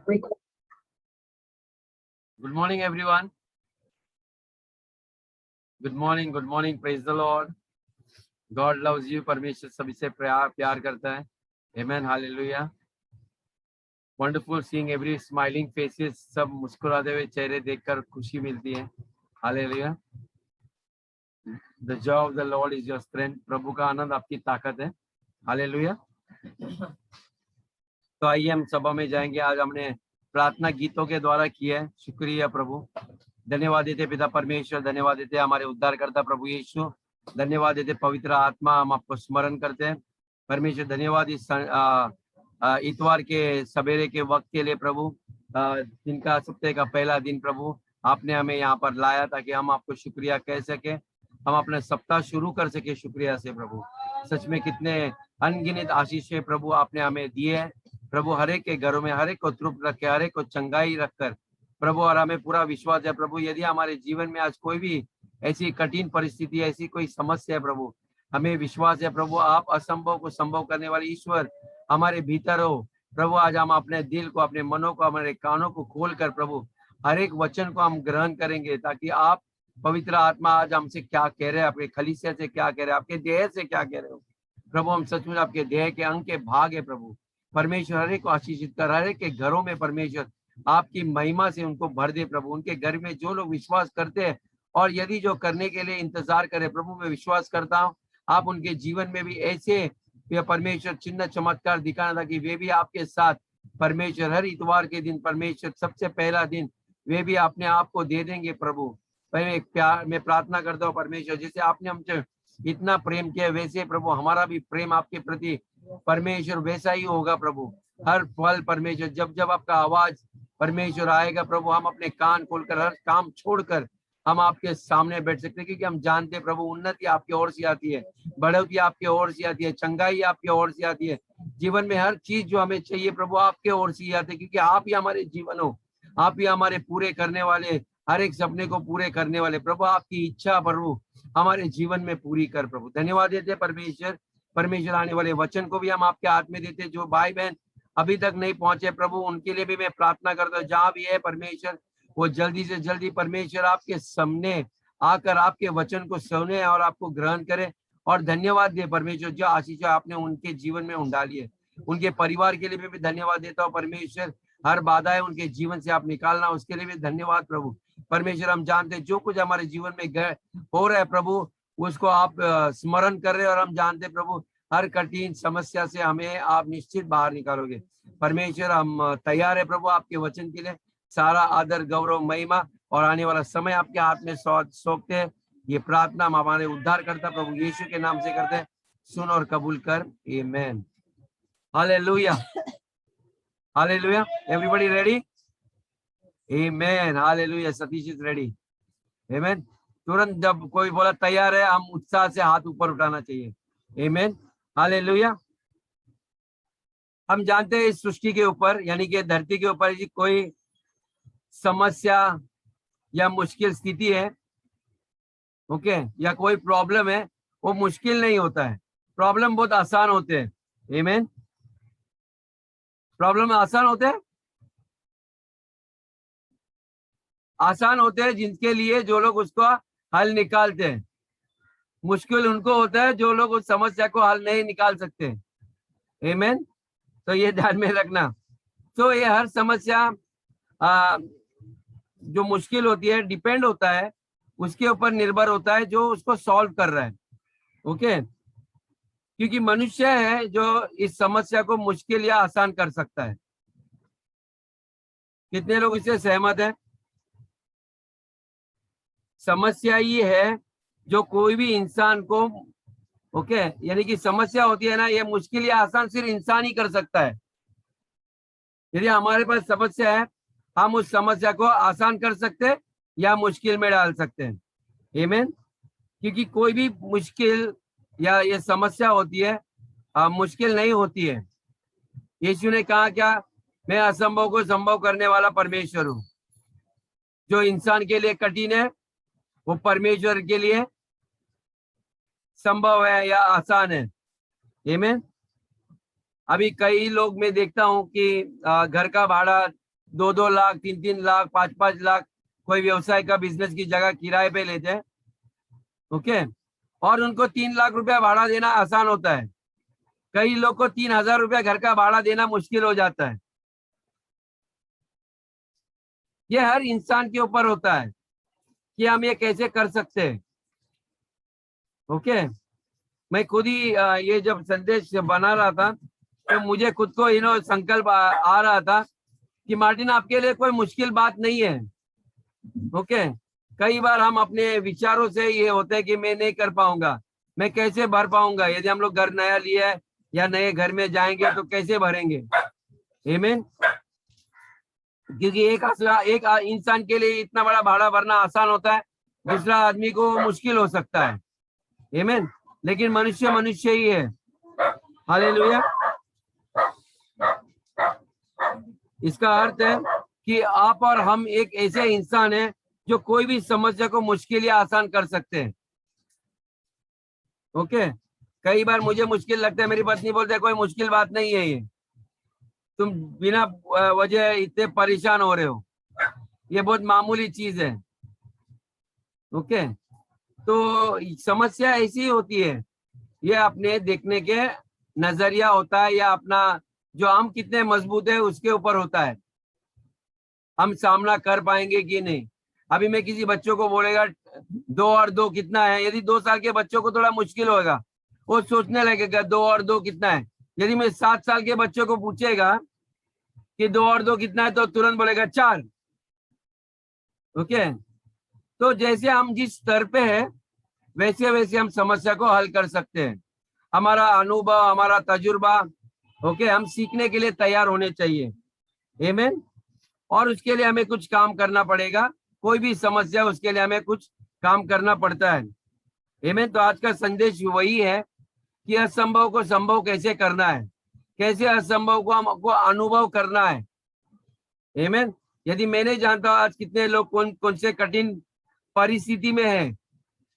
Good morning, everyone. Good morning. Praise the Lord. God loves you. परमेश्वर सभी से प्यार करता है. Amen. Hallelujah. Wonderful seeing every smiling faces. सब मुस्कुराते हुए चेहरे देखकर खुशी मिलती है. Hallelujah. The joy of the Lord is your strength. प्रभु का आनंद आपकी ताकत है. Hallelujah. तो आइए हम सभा में जाएंगे. आज हमने प्रार्थना गीतों के द्वारा किया है. शुक्रिया प्रभु. धन्यवाद देते पिता परमेश्वर. धन्यवाद देते हमारे उद्धारकर्ता प्रभु यीशु. धन्यवाद देते पवित्र आत्मा. हम आपको स्मरण करते हैं परमेश्वर. धन्यवाद इस इतवार के सवेरे के वक्त के लिए प्रभु. दिन का सप्ताह का पहला दिन प्रभु आपने हमें यहाँ पर लाया ताकि हम आपको शुक्रिया कह सके. हम अपना सप्ताह शुरू कर सके शुक्रिया से प्रभु. सच में कितने अनगिनत आशीषें प्रभु आपने हमें दिए हैं प्रभु. हर एक के घरों में हर एक को तृप्त रखे, हर एक को चंगाई रखकर प्रभु. और हमें पूरा विश्वास है प्रभु यदि हमारे जीवन में आज कोई भी ऐसी कठिन परिस्थिति, ऐसी कोई समस्या है प्रभु, हमें विश्वास है प्रभु आप असंभव को संभव करने वाले ईश्वर हमारे भीतर हो प्रभु. आज हम अपने दिल को, अपने मनों को, हमारे कानों को खोलकर प्रभु हर एक वचन को हम ग्रहण करेंगे ताकि आप पवित्र आत्मा आज हमसे क्या कह रहे हैं, आपके खलीसिया से क्या कह रहे हैं, आपके देह से क्या कह रहे हो प्रभु. हम सचमुच आपके देह के अंग के भाग है प्रभु. परमेश्वर हर एक को आशीषित कर, हर एक के घरों में परमेश्वर आपकी महिमा से उनको भर दे प्रभु. उनके घर में जो लोग विश्वास करते हैं और यदि जो करने के लिए इंतजार करे प्रभु, मैं विश्वास करता हूँ आप उनके जीवन में भी ऐसे परमेश्वर चिन्ह चमत्कार दिखाना था कि वे भी आपके साथ परमेश्वर हर इतवार के दिन परमेश्वर सबसे पहला दिन वे भी अपने आप को दे देंगे प्रभु. मैं प्रार्थना करता हूँ परमेश्वर जैसे आपने हमसे इतना प्रेम किया वैसे प्रभु हमारा भी प्रेम आपके प्रति परमेश्वर वैसा ही होगा प्रभु. हर पल परमेश्वर जब जब आपका आवाज परमेश्वर आएगा प्रभु हम अपने कान खोलकर हर काम छोड़कर हम आपके सामने बैठ सकते हैं क्योंकि हम जानते हैं प्रभु उन्नति आपकी ओर से आती है, बढ़ोतरी आपकी ओर से आती है, चंगाई आपकी ओर से आती है. जीवन में हर चीज जो हमें चाहिए प्रभु आपके ओर से आती है क्योंकि आप ही हमारे जीवन हो. आप ही हमारे पूरे करने वाले, हर एक सपने को पूरे करने वाले प्रभु. आपकी इच्छा प्रभु हमारे जीवन में पूरी कर प्रभु. धन्यवाद देते परमेश्वर. परमेश्वर आने वाले वचन को भी हम आपके हाथ में देते. जो भाई बहन अभी तक नहीं पहुंचे प्रभु उनके लिए भी मैं प्रार्थना करता हूँ जहाँ भी है परमेश्वर वो जल्दी से जल्दी परमेश्वर आपके सामने आकर आपके वचन को सुने और आपको ग्रहण करे. और धन्यवाद दे परमेश्वर जो आशीष आपने उनके जीवन में डाली है. उनके परिवार के लिए भी धन्यवाद देता हूँ परमेश्वर. हर बाधाएं उनके जीवन से आप निकालना उसके लिए भी धन्यवाद प्रभु. परमेश्वर हम जानते हैं जो कुछ हमारे जीवन में हो रहा है प्रभु उसको आप स्मरण कर रहे हैं और हम जानते प्रभु हर कठिन समस्या से हमें आप निश्चित बाहर निकालोगे परमेश्वर. हम तैयार है प्रभु आपके वचन के लिए. सारा आदर गौरव महिमा और आने वाला समय आपके हाथ में सौंपते हैं. ये प्रार्थना हम हमारे उद्धार करता प्रभु यीशु के नाम से करते हैं. सुन और कबूल कर. Amen. Hallelujah. Hallelujah. Everybody ready? Amen. Hallelujah. Satish is ready. Amen. तुरंत जब कोई बोला तैयार है हम उत्साह से हाथ ऊपर उठाना चाहिए. आमेन. हालेलुया. हम जानते हैं इस सृष्टि के ऊपर यानी कि धरती के ऊपर कोई समस्या या मुश्किल स्थिति है ओके या कोई प्रॉब्लम है वो मुश्किल नहीं होता है. प्रॉब्लम बहुत आसान होते हैं. आमीन. प्रॉब्लम आसान होते हैं, आसान होते हैं जिनके लिए जो लोग उसको हल निकालते हैं. मुश्किल उनको होता है जो लोग उस समस्या को हल नहीं निकाल सकते. आमीन. तो ये ध्यान में रखना. तो ये हर समस्या जो मुश्किल होती है डिपेंड होता है उसके ऊपर निर्भर होता है जो उसको सॉल्व कर रहा है. ओके क्योंकि मनुष्य है जो इस समस्या को मुश्किल या आसान कर सकता है. कितने लोग इससे सहमत हैं? समस्या ये है जो कोई भी इंसान को ओके यानी कि समस्या होती है ना ये मुश्किल या आसान सिर्फ इंसान ही कर सकता है. यदि हमारे पास समस्या है हम उस समस्या को आसान कर सकते हैं या मुश्किल में डाल सकते हैं. आमीन. क्योंकि कोई भी मुश्किल या ये समस्या होती है मुश्किल नहीं होती है. यीशु ने कहा क्या? मैं असंभव को संभव करने वाला परमेश्वर हूँ. जो इंसान के लिए कठिन है वो परमेश्वर के लिए संभव है या आसान है. आमीन. अभी कई लोग मैं देखता हूँ कि घर का भाड़ा 2-2 लाख, 3-3 लाख, 5-5 लाख कोई व्यवसाय का बिजनेस की जगह किराए पे लेते हैं, ओके, और उनको 3 लाख रुपया भाड़ा देना आसान होता है। कई लोग को 3,000 रुपया घर का भाड़ा देना मुश्किल हो जाता है। ये हर इंसान के ऊपर होता है कि हम ये कैसे कर सकते हैं, ओके। मैं खुद ही ये जब संदेश बना रहा था तो मुझे खुद को संकल्प आ रहा था कि मार्टिन आपके लिए कोई मुश्किल बात नहीं है, ओके। कई बार हम अपने विचारों से ये होते हैं कि मैं नहीं कर पाऊंगा, मैं कैसे भर पाऊंगा, यदि हम लोग घर नया लिया है या नए घर में जाएंगे तो कैसे भरेंगे, आमीन। क्योंकि एक इंसान के लिए इतना बड़ा भाड़ा भरना आसान होता है, दूसरा आदमी को मुश्किल हो सकता है, आमीन। लेकिन मनुष्य मनुष्य ही है, हालेलुया। इसका अर्थ है कि आप और हम एक ऐसे इंसान हैं जो कोई भी समस्या को मुश्किल या आसान कर सकते हैं, ओके। कई बार मुझे मुश्किल लगता है, मेरी पत्नी बोलते है कोई मुश्किल बात नहीं है, ये तुम बिना वजह इतने परेशान हो रहे हो, ये बहुत मामूली चीज है, ओके। तो समस्या ऐसी होती है, ये अपने देखने के नजरिया होता है या अपना जो हम कितने मजबूत है उसके ऊपर होता है, हम सामना कर पाएंगे कि नहीं। अभी मैं किसी बच्चों को बोलेगा 2 और 2 कितना है, यदि 2 साल के बच्चों को थोड़ा मुश्किल होगा, वो सोचने लगेगा 2 और 2 कितना है। यदि मैं 7 साल के बच्चों को पूछेगा कि 2 और 2 कितना है तो तुरंत बोलेगा 4, ओके। तो जैसे हम जिस स्तर पे है वैसे वैसे हम समस्या को हल कर सकते हैं। हमारा अनुभव, हमारा तजुर्बा, ओके, हम सीखने के लिए तैयार होने चाहिए, आमीन। और उसके लिए हमें कुछ काम करना पड़ेगा, कोई भी समस्या उसके लिए हमें कुछ काम करना पड़ता है, आमीन। तो आज का संदेश वही है कि असंभव को संभव कैसे करना है, कैसे असंभव को हमको अनुभव करना है, आमीन। यदि मैं नहीं जानता आज कितने लोग कौन कौन से कठिन परिस्थिति में है,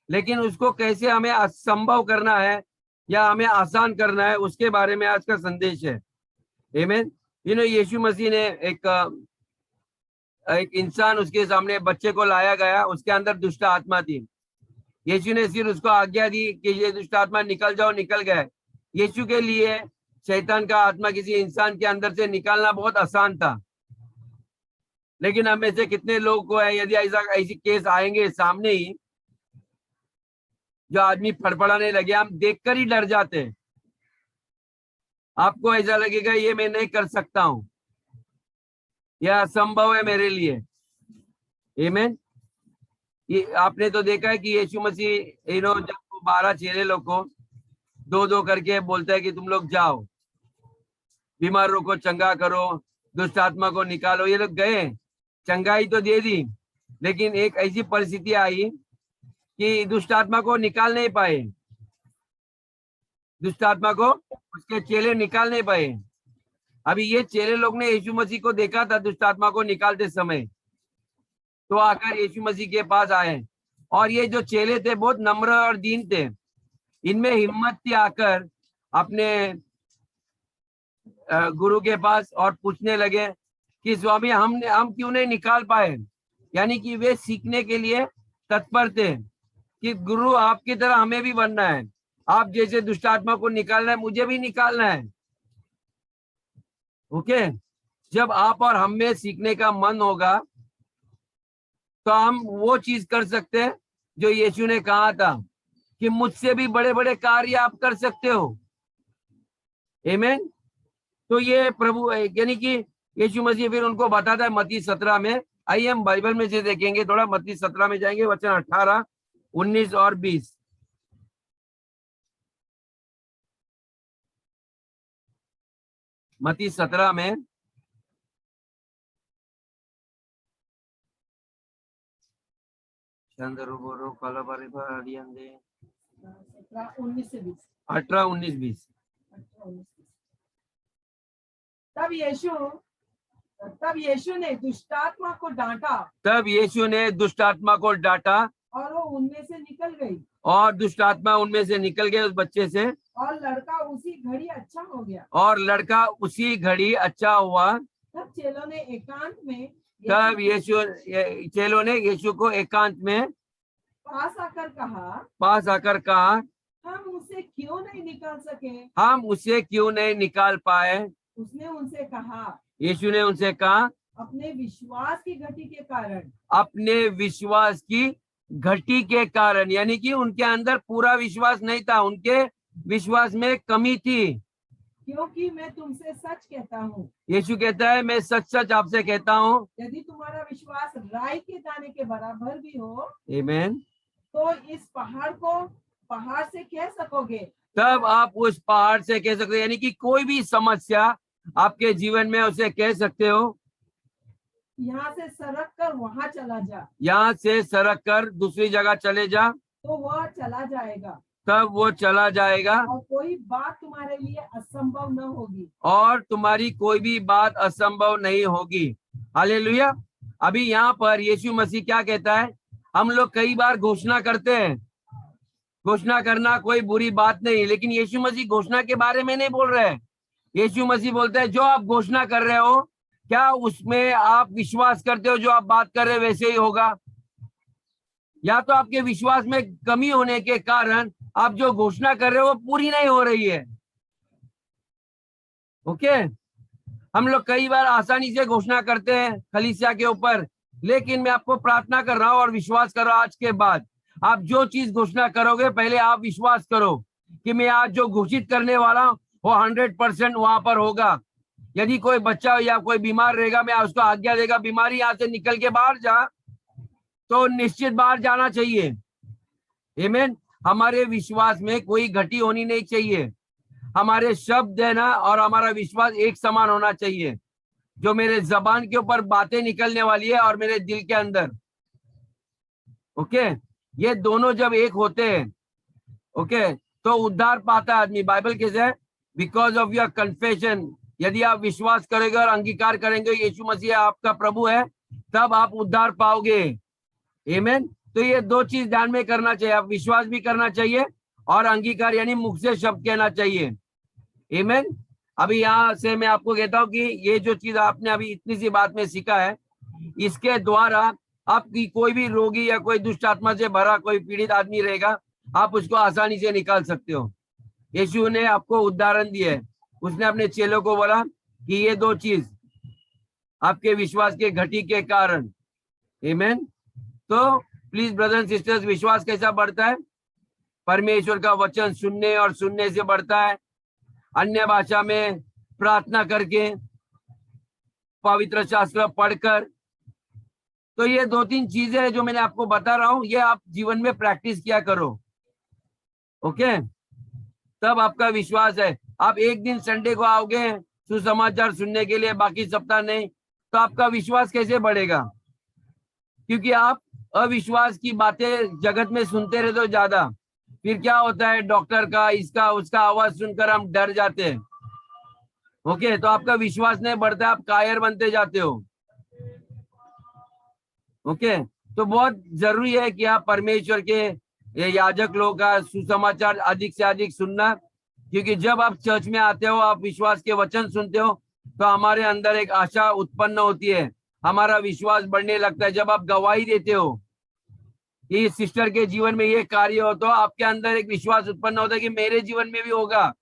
लेकिन उसको कैसे हमें असंभव करना है या हमें आसान करना है, उसके बारे में आज का संदेश है, आमीन। यीशु मसीह ने एक इंसान, उसके सामने बच्चे को लाया गया, उसके अंदर दुष्ट आत्मा थी। यीशु ने सिर्फ उसको आज्ञा दी कि ये दुष्ट आत्मा निकल जाओ, निकल गए। यीशु के लिए शैतान का आत्मा किसी इंसान के अंदर से निकालना बहुत आसान था, लेकिन हम में से कितने लोग को है, यदि ऐसी केस आएंगे सामने ही, जो आदमी फड़फड़ाने लगे, हम देखकर ही डर जाते हैं। आपको ऐसा लगेगा ये मैं नहीं कर सकता हूं, यह असंभव है मेरे लिए, आमीन। ये आपने तो देखा है कि यीशु मसीह जब 12 चेले लोग को 2-2 करके बोलता है कि तुम लोग जाओ, बीमारों को चंगा करो, दुष्ट आत्मा को निकालो। ये लोग गए, चंगाई तो दे दी, लेकिन एक ऐसी परिस्थिति आई कि दुष्ट आत्मा को निकाल नहीं पाए, दुष्ट आत्मा को उसके चेले निकाल नहीं पाए। अभी ये चेले लोग ने यीशु मसीह को देखा था दुष्ट आत्मा को निकालते समय, तो आकर यीशु मसीह के पास आए, और ये जो चेले थे बहुत नम्र और दीन थे, इनमें हिम्मत थी आकर अपने गुरु के पास और पूछने लगे कि स्वामी हम क्यों नहीं निकाल पाए। यानी कि वे सीखने के लिए तत्पर थे कि गुरु आपकी तरह हमें भी बनना है, आप जैसे दुष्ट आत्मा को निकालना है मुझे भी निकालना है, ओके। जब आप और हम में सीखने का मन होगा तो हम वो चीज कर सकते हैं जो यीशु ने कहा था कि मुझसे भी बड़े बड़े कार्य आप कर सकते हो, आमीन। तो ये प्रभु, यानी कि यीशु मसीह फिर उनको बताता है मत्ती 17 में। आइए हम बाइबल में से देखेंगे थोड़ा, मत्ती 17 में जाएंगे, वचन 18, 19 और 20। मत्ती 17 में से 18, 19, 20। तब यीशु ने दुष्टात्मा को डांटा, तब यीशु ने दुष्ट आत्मा को डांटा और वो उनमें से निकल गई, और दुष्ट आत्मा उनमें से निकल गए उस बच्चे से, और लड़का उसी घड़ी अच्छा हो गया। और लड़का उसी घड़ी अच्छा हुआ। तब चेलों ने एकांत में तब चेलों ने यीशु को एकांत में पास आकर कहा, हम उसे क्यों नहीं निकाल सके? हम उसे क्यों नहीं निकाल पाए? उसने उनसे कहा, यीशु ने उनसे कहा, अपने विश्वास की घटी के कारण। अपने विश्वास की घटी के कारण, यानी कि उनके अंदर पूरा विश्वास नहीं था, उनके विश्वास में कमी थी। क्योंकि मैं तुमसे सच कहता हूँ, यीशु कहता है, मैं सच सच आपसे कहता हूँ, यदि तुम्हारा विश्वास राई के दाने के बराबर भी हो, आमीन, तो इस पहाड़ को पहाड़ से कह सकोगे, तब आप उस पहाड़ से कह सकते हो, यानी कि कोई भी समस्या आपके जीवन में उसे कह सकते हो, यहाँ से सरक कर वहां चला जा, यहाँ से सरक कर दूसरी जगह चले जा, तो वह चला जाएगा, तब वो चला जाएगा, और कोई बात तुम्हारे लिए असंभव न होगी, और तुम्हारी कोई भी बात असंभव नहीं होगी। हालेलुया। अभी यहाँ पर यीशु मसीह क्या कहता है? हम लोग कई बार घोषणा करते हैं, घोषणा करना कोई बुरी बात नहीं, लेकिन यीशु मसीह घोषणा के बारे में नहीं बोल रहे हैं। यीशु मसीह बोलते हैं, जो आप घोषणा कर रहे हो, क्या उसमें आप विश्वास करते हो? जो आप बात कर रहे हो वैसे ही होगा, या तो आपके विश्वास में कमी होने के कारण आप जो घोषणा कर रहे हो वो पूरी नहीं हो रही है। ओके, हम लोग कई बार आसानी से घोषणा करते हैं कलीसिया के ऊपर, लेकिन मैं आपको प्रार्थना कर रहा हूं और विश्वास कर रहा हूं, आज के बाद आप जो चीज घोषणा करोगे, पहले आप विश्वास करो कि मैं आज जो घोषित करने वाला हूं वो 100% वहां पर होगा। यदि कोई बच्चा या कोई बीमार रहेगा, मैं उसको आज्ञा देगा, बीमारी यहाँ से निकल के बाहर जा, तो निश्चित बाहर जाना चाहिए। आमीन। हमारे विश्वास में कोई घटी होनी नहीं चाहिए। हमारे शब्द है ना, और हमारा विश्वास एक समान होना चाहिए। जो मेरे जबान के ऊपर बातें निकलने वाली है और मेरे दिल के अंदर, ओके, ये दोनों जब एक होते हैं, ओके, तो उद्धार पाता है आदमी। बाइबल कैसे है? बिकॉज ऑफ योर कन्फेशन, यदि आप विश्वास करेंगे और अंगीकार करेंगे यीशु मसीह आपका प्रभु है, तब आप उद्धार पाओगे। आमीन। तो ये दो चीज ध्यान में करना चाहिए, आप विश्वास भी करना चाहिए और अंगीकार यानी मुख से शब्द कहना चाहिए। आमीन। अभी यहाँ से मैं आपको कहता हूँ कि ये जो चीज आपने अभी इतनी सी बात में सीखा है, इसके द्वारा आपकी कोई भी रोगी या कोई दुष्ट आत्मा से भरा कोई पीड़ित आदमी रहेगा, आप उसको आसानी से निकाल सकते हो। यीशु ने आपको उदाहरण दिया है, उसने अपने चेलों को बोला कि ये दो चीज आपके विश्वास के घटी के कारण। आमीन। तो प्लीज ब्रदर्स एंड सिस्टर्स, विश्वास कैसा बढ़ता है? परमेश्वर का वचन सुनने और सुनने से बढ़ता है, अन्य भाषा में प्रार्थना करके, पवित्र शास्त्र पढ़कर। तो ये दो तीन चीजें हैं जो मैंने आपको बता रहा हूं, ये आप जीवन में प्रैक्टिस किया करो। ओके, तब आपका विश्वास है। आप एक दिन संडे को आओगे सुसमाचार सुनने के लिए, बाकी सप्ताह नहीं, तो आपका विश्वास कैसे बढ़ेगा? क्योंकि आप अविश्वास की बातें जगत में सुनते रहते हो ज्यादा। फिर क्या होता है, डॉक्टर का, इसका उसका आवाज सुनकर हम डर जाते हैं। ओके, तो आपका विश्वास नहीं बढ़ता, आप कायर बनते जाते हो। ओके, तो बहुत जरूरी है कि आप परमेश्वर के याजक लोगों का सुसमाचार अधिक से अधिक सुनना, क्योंकि जब आप चर्च में आते हो, आप विश्वास के वचन सुनते हो, तो हमारे अंदर एक आशा उत्पन्न होती है, हमारा विश्वास बढ़ने लगता है। जब आप गवाही देते हो कि सिस्टर के जीवन में ये कार्य हो, तो आपके अंदर एक विश्वास उत्पन्न होता है कि मेरे जीवन में भी होगा,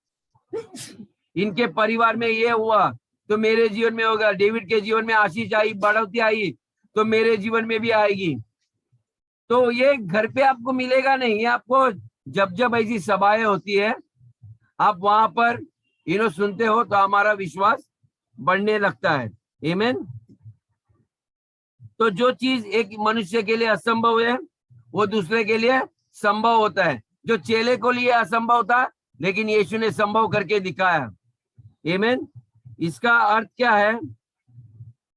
इनके परिवार में ये हुआ तो मेरे जीवन में होगा। डेविड के जीवन में आशीष आई, बढ़ोतरी आई, तो मेरे जीवन में भी आएगी। तो ये घर पे आपको मिलेगा नहीं, आपको जब जब ऐसी सभाएं होती है, आप वहां पर सुनते हो, तो हमारा विश्वास बढ़ने लगता है। आमीन। तो जो चीज एक मनुष्य के लिए असंभव है, वो दूसरे के लिए संभव होता है। जो चेले को लिए असंभव था, लेकिन यीशु ने संभव करके दिखाया। आमीन। इसका अर्थ क्या है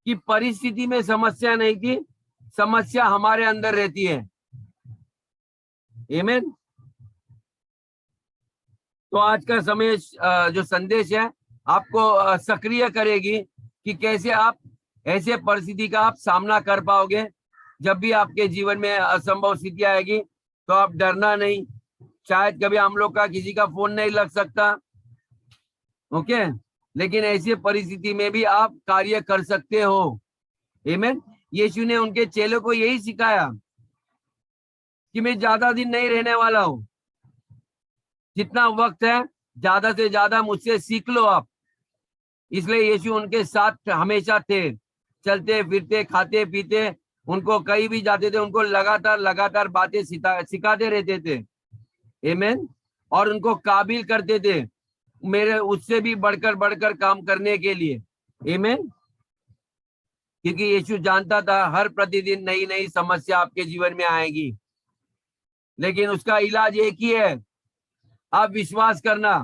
कि परिस्थिति में समस्या नहीं थी, समस्या हमारे अंदर रहती है। आमीन। तो आज का समय जो संदेश है आपको सक्रिय करेगी कि कैसे आप ऐसे परिस्थिति का आप सामना कर पाओगे। जब भी आपके जीवन में असंभव स्थिति आएगी, तो आप डरना नहीं। शायद कभी हम लोग का किसी का फोन नहीं लग सकता, ओके, लेकिन ऐसी परिस्थिति में भी आप कार्य कर सकते हो। आमीन। यीशु ने उनके चेलों को यही सिखाया कि मैं ज्यादा दिन नहीं रहने वाला हूं, जितना वक्त है ज्यादा से ज्यादा मुझसे सीख लो आप। इसलिए यीशु उनके साथ हमेशा थे, चलते फिरते खाते पीते, उनको कहीं भी जाते थे उनको लगातार लगातार बातें सिखाते रहते थे। आमीन। और उनको काबिल करते थे मेरे उससे भी बढ़कर बढ़कर काम करने के लिए। आमीन। क्योंकि यीशु जानता था हर प्रतिदिन नई नई समस्या आपके जीवन में आएगी, लेकिन उसका इलाज एक ही है, आप विश्वास करना।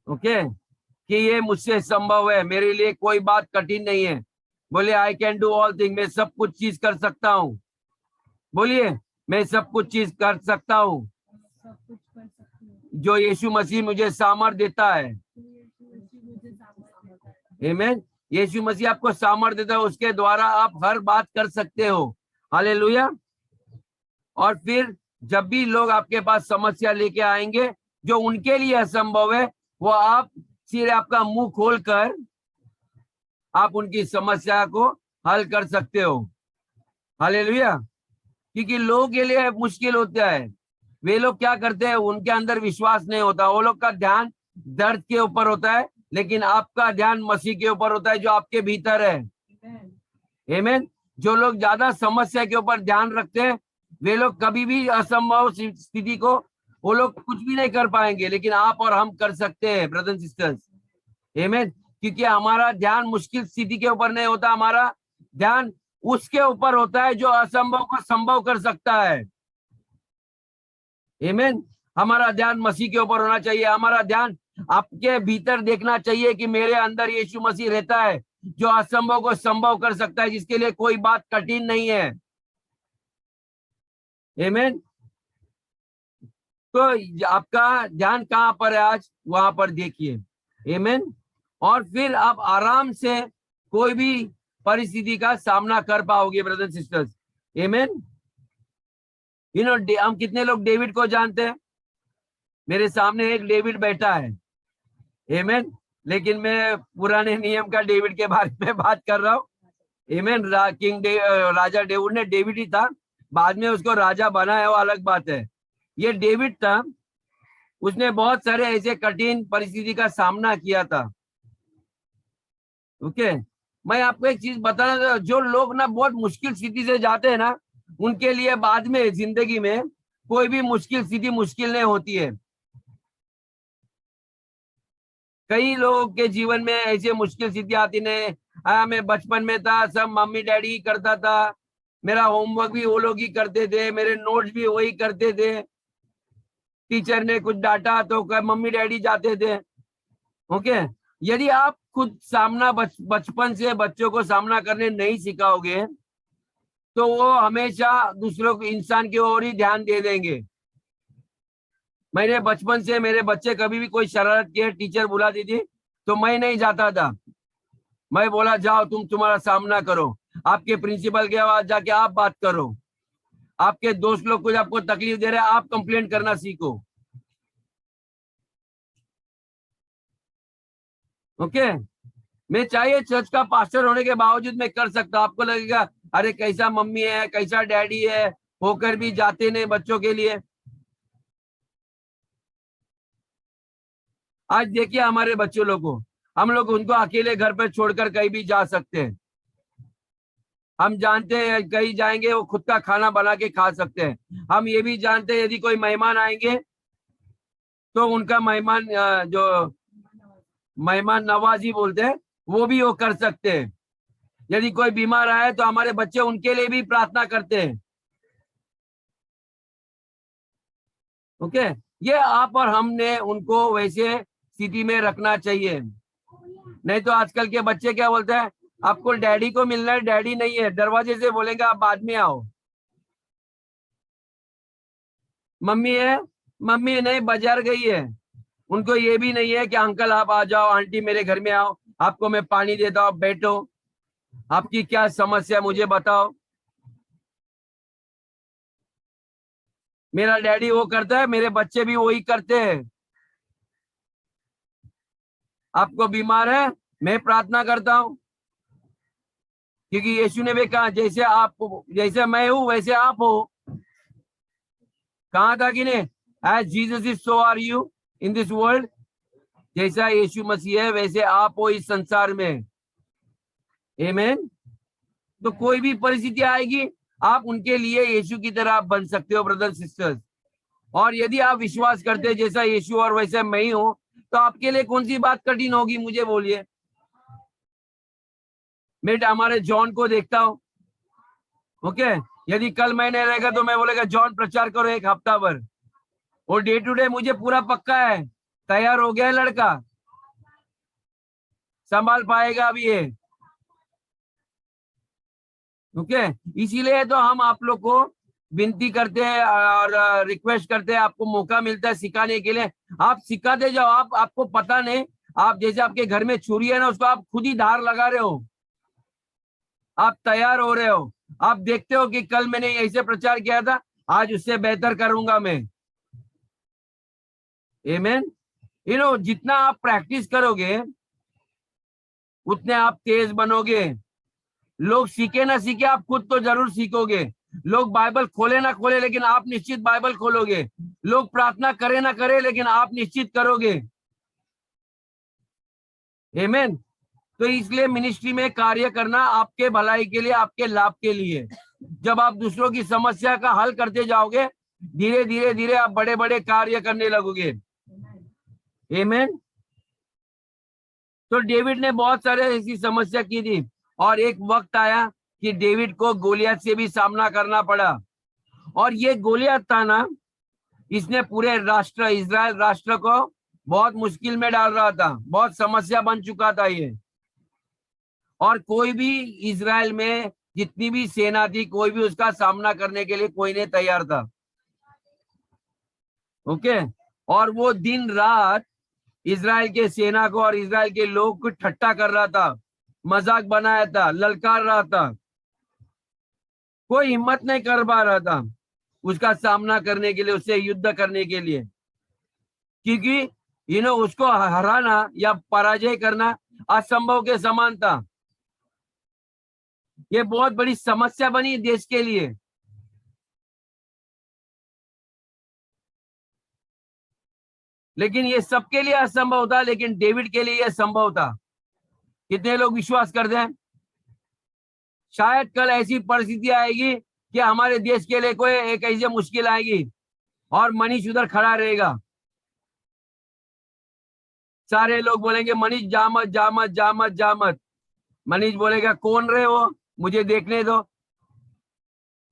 ओके, कि ये मुझसे संभव है, मेरे लिए कोई बात कठिन नहीं है। बोले I can do all thing, मैं सब कुछ चीज कर सकता हूँ। बोलिए, मैं सब कुछ चीज कर सकता हूँ सब कुछ कर सकती हूँ जो यीशु मसीह मुझे सामर्थ देता है। आमीन। यीशु मसीह आपको सामर्थ देता है, उसके द्वारा आप हर बात कर सकते हो। हालेलुया। और फिर जब भी लोग आपके पास समस्या लेके आएंगे जो उनके लिए असंभव है, वो आप सिर्फ आपका मुंह खोलकर आप उनकी समस्या को हल कर सकते हो। हालेलुया। क्योंकि लोगों के लिए मुश्किल होता है, वे लोग क्या करते हैं, उनके अंदर विश्वास नहीं होता, वो लोग का ध्यान दर्द के ऊपर होता है, लेकिन आपका ध्यान मसीह के ऊपर होता है जो आपके भीतर है। आमीन। जो लोग ज्यादा समस्या के ऊपर ध्यान रखते हैं वे लोग कभी भी असंभव स्थिति को वो लोग कुछ भी नहीं कर पाएंगे, लेकिन आप और हम कर सकते हैं ब्रदर्स सिस्टर्स। आमीन। क्योंकि हमारा ध्यान मुश्किल स्थिति के ऊपर नहीं होता, हमारा ध्यान उसके ऊपर होता है जो असंभव को संभव कर सकता है। आमीन। हमारा ध्यान मसीह के ऊपर होना चाहिए, हमारा ध्यान आपके भीतर देखना चाहिए कि मेरे अंदर यीशु मसीह रहता है जो असंभव को संभव कर सकता है, जिसके लिए कोई बात कठिन नहीं है। आमीन। तो आपका ध्यान कहां पर है आज, वहां पर देखिए। आमीन। और फिर आप आराम से कोई भी परिस्थिति का सामना कर पाओगे ब्रदर सिस्टर्स। आमीन। हम कितने लोग डेविड को जानते हैं? मेरे सामने एक डेविड बैठा है। आमीन। लेकिन मैं पुराने नियम का डेविड के बारे में बात कर रहा हूँ। आमीन। राजा डेविड ने डेविड ही था, बाद में उसको राजा बना है वो अलग बात है। ये डेविड था, उसने बहुत सारे ऐसे कठिन परिस्थिति का सामना किया था। ओके, मैं आपको एक चीज बताना था, जो लोग ना बहुत मुश्किल स्थिति से जाते हैं ना, उनके लिए बाद में जिंदगी में कोई भी मुश्किल स्थिति मुश्किल नहीं होती है। कई लोगों के जीवन में ऐसे मुश्किल स्थिति आती नहीं। मैं बचपन में था, सब मम्मी डैडी ही करता था, मेरा होमवर्क भी वो लोग ही करते थे, मेरे नोट्स भी वही करते थे, टीचर ने कुछ डांटा तो मम्मी डैडी जाते थे। ओके, यदि आप खुद सामना बचपन से बच्चों को सामना करने नहीं सिखाओगे तो वो हमेशा दूसरों को इंसान की ओर ही ध्यान दे देंगे। मैंने बचपन से मेरे बच्चे कभी भी कोई शरारत किए, टीचर बुलाती थी तो मैं नहीं जाता था, मैं बोला जाओ तुम तुम्हारा सामना करो, आपके प्रिंसिपल के आवाज जाके आप बात करो, आपके दोस्त लोग कुछ आपको तकलीफ दे रहे हैं आप कंप्लेंट करना सीखो। ओके, मैं चाहिए चर्च का पास्टर होने के बावजूद मैं कर सकता हूं। आपको लगेगा अरे कैसा मम्मी है कैसा डैडी है, होकर भी जाते नहीं बच्चों के लिए। आज देखिए हमारे बच्चों लोग को, हम लोग उनको अकेले घर पर छोड़कर कहीं भी जा सकते हैं। हम जानते हैं कहीं जाएंगे वो खुद का खाना बना के खा सकते हैं। हम ये भी जानते हैं यदि कोई मेहमान आएंगे तो उनका जो मेहमान नवाजी बोलते हैं वो भी वो कर सकते हैं। यदि कोई बीमार आए तो हमारे बच्चे उनके लिए भी प्रार्थना करते हैं। ओके, ये आप और हमने उनको वैसे स्थिति में रखना चाहिए। नहीं तो आजकल के बच्चे क्या बोलते हैं, आपको डैडी को मिलना है, डैडी नहीं है, दरवाजे से बोलेंगे आप बाद में आओ। मम्मी है, मम्मी नहीं बाजार गई है। उनको ये भी नहीं है कि अंकल आप आ जाओ, आंटी मेरे घर में आओ, आपको मैं पानी देता हूँ, बैठो, आपकी क्या समस्या मुझे बताओ। मेरा डैडी वो करता है, मेरे बच्चे भी वही करते हैं। आपको बीमार है, मैं प्रार्थना करता हूं, क्योंकि यीशु ने भी कहा जैसे आप, जैसे मैं हूं वैसे आप हो। कहा था कि नहीं, as Jesus is so are you in this world. जैसा यीशु मसीह है वैसे आप हो इस संसार में। आमीन। तो कोई भी परिस्थिति आएगी, आप उनके लिए यीशु की तरह आप बन सकते हो ब्रदर सिस्टर्स। और यदि आप विश्वास करते हैं जैसा यीशु और वैसे मैं ही हूं, तो आपके लिए कौन सी बात कठिन होगी, मुझे बोलिए। मैं हमारे जॉन को देखता हूं, ओके, यदि कल मैं नहीं रहेगा तो मैं बोलेगा जॉन प्रचार करो 1 हफ्ता भर। और डे टू डे मुझे पूरा पक्का है, तैयार हो गया है लड़का, संभाल पाएगा अभी ये। ओके, इसीलिए तो हम आप लोग को विनती करते हैं और रिक्वेस्ट करते हैं, आपको मौका मिलता है सिखाने के लिए, आप सिखाते जाओ। आपको पता नहीं, आप जैसे आपके घर में छुरी है ना, उसको आप खुद ही धार लगा रहे हो, आप तैयार हो रहे हो, आप देखते हो कि कल मैंने ऐसे प्रचार किया था, आज उससे बेहतर करूंगा मैं। आमीन। जितना आप प्रैक्टिस करोगे उतने आप तेज बनोगे। लोग सीखे ना सीखे, आप खुद तो जरूर सीखोगे। लोग बाइबल खोले ना खोले, लेकिन आप निश्चित बाइबल खोलोगे। लोग प्रार्थना करे ना करे, लेकिन आप निश्चित करोगे। आमीन। तो इसलिए मिनिस्ट्री में कार्य करना आपके भलाई के लिए, आपके लाभ के लिए। जब आप दूसरों की समस्या का हल करते जाओगे, धीरे धीरे धीरे आप बड़े बड़े कार्य करने लगोगे। आमीन। तो डेविड ने बहुत सारे ऐसी समस्या की थी, और एक वक्त आया कि डेविड को गोलियत से भी सामना करना पड़ा। और ये गोलियत था ना, इसने पूरे राष्ट्र, इजराइल राष्ट्र को बहुत मुश्किल में डाल रहा था, बहुत समस्या बन चुका था ये। और कोई भी इजराइल में जितनी भी सेना थी, कोई भी उसका सामना करने के लिए कोई नहीं तैयार था। ओके, और वो दिन रात इजराइल के सेना को और इजराइल के लोग को ठट्टा कर रहा था, मजाक बनाया था, ललकार रहा था। कोई हिम्मत नहीं कर पा रहा था उसका सामना करने के लिए, उससे युद्ध करने के लिए, क्योंकि उसको हराना या पराजय करना असंभव के समान था। ये बहुत बड़ी समस्या बनी देश के लिए। लेकिन ये सबके लिए असंभव था, लेकिन डेविड के लिए यह संभव था। कितने लोग विश्वास करते हैं? शायद कल ऐसी परिस्थिति आएगी कि हमारे देश के लिए कोई एक ऐसी मुश्किल आएगी और मनीष उधर खड़ा रहेगा। सारे लोग बोलेंगे मनीष जा मत, जा मत, जा मत, जा मत। मनीष बोलेगा कौन रहे हो, मुझे देखने दो।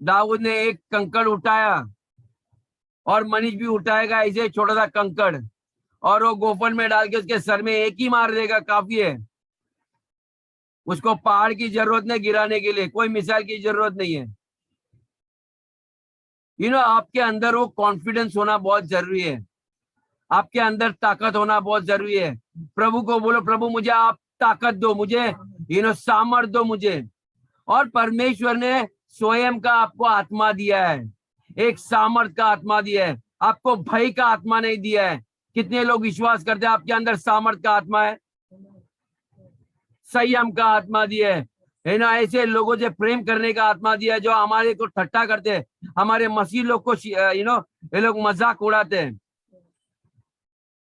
दाऊद ने एक कंकड़ उठाया, और मनीष भी उठाएगा ऐसे छोटा सा कंकड़, और वो गोफन में डाल के उसके सर में एक ही मार देगा, काफी है। उसको पहाड़ की जरूरत नहीं गिराने के लिए, कोई मिसाइल की जरूरत नहीं है। आपके अंदर वो कॉन्फिडेंस होना बहुत जरूरी है, आपके अंदर ताकत होना बहुत जरूरी है। प्रभु को बोलो, प्रभु मुझे आप ताकत दो, मुझे सामर्थ दो मुझे। और परमेश्वर ने स्वयं का आपको आत्मा दिया है, एक सामर्थ का आत्मा दिया है, आपको भय का आत्मा नहीं दिया है। कितने लोग विश्वास करते हैं आपके अंदर सामर्थ का आत्मा है, संयम का आत्मा दिया है ना, ऐसे लोगों से प्रेम करने का आत्मा दिया है, जो हमारे को ठट्टा करते हैं, हमारे मसीह लोग को ये लोग मजाक उड़ाते हैं।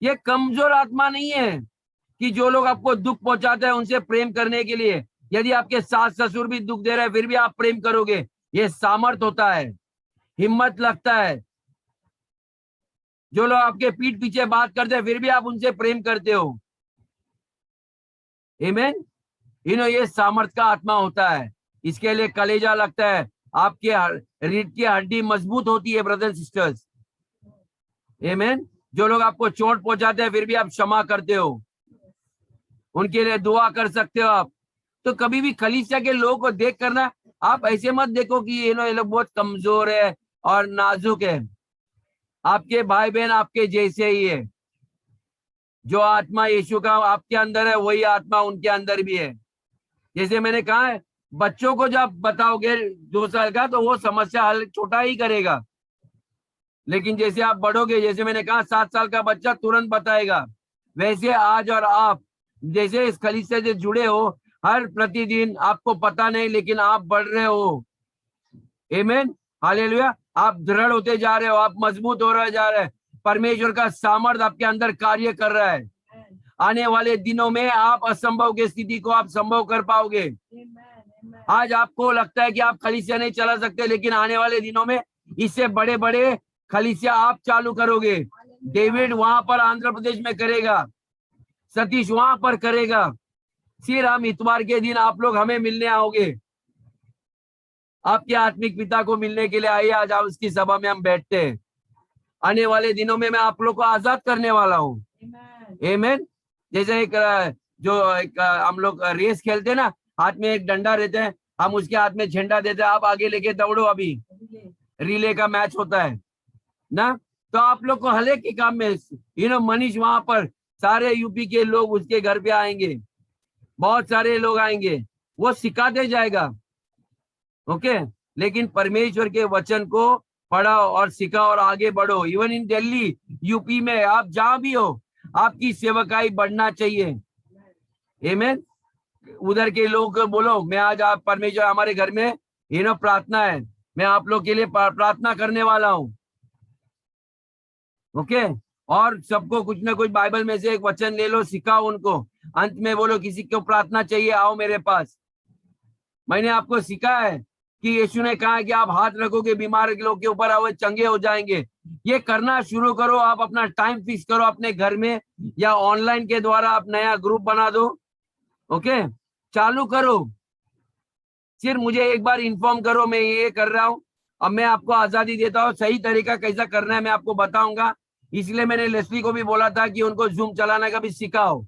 ये कमजोर आत्मा नहीं है कि जो लोग आपको दुख पहुंचाते हैं उनसे प्रेम करने के लिए, यदि आपके सास ससुर भी दुख दे रहे हैं फिर भी आप प्रेम करोगे, ये सामर्थ होता है, हिम्मत लगता है। जो लोग आपके पीठ पीछे बात करते हैं फिर भी आप उनसे प्रेम करते हो। आमीन। ये सामर्थ का आत्मा होता है। इसके लिए कलेजा लगता है, आपके रीढ़ की हड्डी मजबूत होती है ब्रदर सिस्टर्स। आमीन। जो लोग आपको चोट पहुंचाते हैं फिर भी आप क्षमा करते हो, उनके लिए दुआ कर सकते हो आप। तो कभी भी कलीसिया के लोगों को देख करना, आप ऐसे मत देखो कि ये लोग बहुत कमजोर है और नाजुक है। आपके भाई बहन आपके जैसे ही है। जो आत्मा यीशु का आपके अंदर है वही आत्मा उनके अंदर भी है। जैसे मैंने कहा है, बच्चों को जब बताओगे 2 साल का तो वो समस्या हल छोटा ही करेगा, लेकिन जैसे आप बढ़ोगे, जैसे मैंने कहा 7 साल का बच्चा तुरंत बताएगा, वैसे आज और आप जैसे इस कलीसिया से जुड़े हो, हर प्रतिदिन आपको पता नहीं लेकिन आप बढ़ रहे हो। आमीन, हालेलुया। आप दृढ़ होते जा रहे हो, आप मजबूत हो रहे जा रहे हैं। परमेश्वर का सामर्थ आपके अंदर कार्य कर रहा है। आने वाले दिनों में आप असंभव की स्थिति को आप संभव कर पाओगे। आज आपको लगता है कि आप कलीसिया नहीं चला सकते, लेकिन आने वाले दिनों में इससे बड़े बड़े कलीसिया आप चालू करोगे। डेविड वहां पर आंध्र प्रदेश में करेगा, सतीश वहां पर करेगा। फिर हम इतवार के दिन आप लोग हमें मिलने आओगे, आपके आत्मिक पिता को मिलने के लिए आइए। आज आप उसकी सभा में हम बैठते हैं। आने वाले दिनों में मैं आप लोग को आजाद करने वाला हूँ। आमीन। जैसे हम लोग रेस खेलते ना, हाथ में एक डंडा रहता है, हम उसके हाथ में झंडा देते हैं, आप आगे लेके दौड़ो। अभी रिले का मैच होता है ना, तो आप लोग को हले के काम में मनीष वहां पर सारे यूपी के लोग उसके घर पे आएंगे, बहुत सारे लोग आएंगे, वो सिखाते जाएगा। ओके, लेकिन परमेश्वर के वचन को पढ़ाओ और सिखाओ और आगे बढ़ो। इवन इन दिल्ली, यूपी में, आप जहां भी हो, आपकी सेवकाई बढ़ना चाहिए। आमीन। उधर के लोग बोलो, मैं आज आप परमेश्वर हमारे घर में प्रार्थना है, मैं आप लोग के लिए प्रार्थना करने वाला हूँ। ओके, और सबको कुछ ना कुछ बाइबल में से एक वचन ले लो, सिखाओ उनको। अंत में बोलो, किसी को प्रार्थना चाहिए आओ मेरे पास। मैंने आपको सिखाया है कि यीशु ने कहा कि आप हाथ रखोगे बीमार लोग के ऊपर, वो चंगे हो जाएंगे। ये करना शुरू करो। आप अपना टाइम फिक्स करो अपने घर में या ऑनलाइन के द्वारा आप नया ग्रुप बना दो। ओके, चालू करो। सिर्फ मुझे एक बार इन्फॉर्म करो, मैं ये कर रहा हूँ। अब मैं आपको आजादी देता हूँ, सही तरीका कैसा करना है मैं आपको बताऊंगा। इसलिए मैंने लेस्ली को भी बोला था कि उनको जूम चलाने का भी सिखाओ।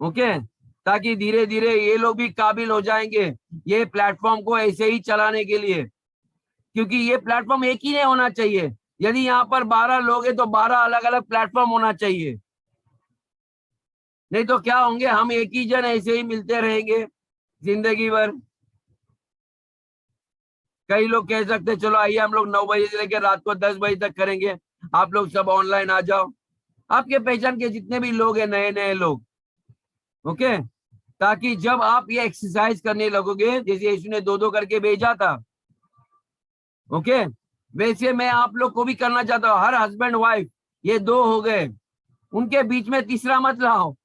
ओके, ताकि धीरे धीरे ये लोग भी काबिल हो जाएंगे ये प्लेटफॉर्म को ऐसे ही चलाने के लिए। क्योंकि ये प्लेटफॉर्म एक ही नहीं होना चाहिए। यदि यहाँ पर 12 लोग हैं तो 12 अलग अलग प्लेटफॉर्म होना चाहिए। नहीं तो क्या होंगे, हम एक ही जन ऐसे ही मिलते रहेंगे जिंदगी भर। कई लोग कह सकते चलो आइए हम लोग 9 बजे से लेकर रात को 10 बजे तक करेंगे, आप लोग सब ऑनलाइन आ जाओ। आपके पहचान के जितने भी लोग हैं, नए नए लोग। ओके, ताकि जब आप ये एक्सरसाइज करने लगोगे, जैसे यीशु ने 2-2 करके भेजा था, ओके, वैसे मैं आप लोग को भी करना चाहता हूँ। हर हस्बैंड वाइफ ये 2 हो गए, उनके बीच में तीसरा मत लाओ।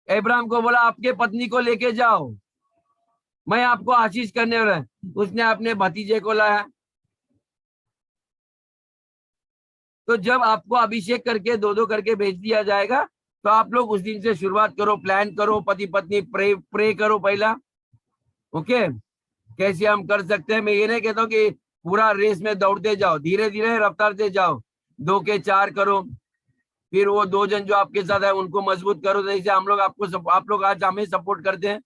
अब्राहम को बोला आपके पत्नी को लेके जाओ, मैं आपको आशीष करने वाला है। उसने अपने भतीजे को लाया। तो जब आपको अभिषेक करके 2-2 करके भेज दिया जाएगा, तो आप लोग उस दिन से शुरुआत करो, प्लान करो, पति पत्नी प्रे करो पहला। ओके, कैसे हम कर सकते हैं। मैं ये नहीं कहता हूँ कि पूरा रेस में दौड़ते जाओ, धीरे धीरे रफ्तार से जाओ। 2 के 4 करो, फिर वो 2 जन जो आपके साथ है उनको मजबूत करो। जैसे हम लोग आप लोग आज हमें सपोर्ट करते हैं,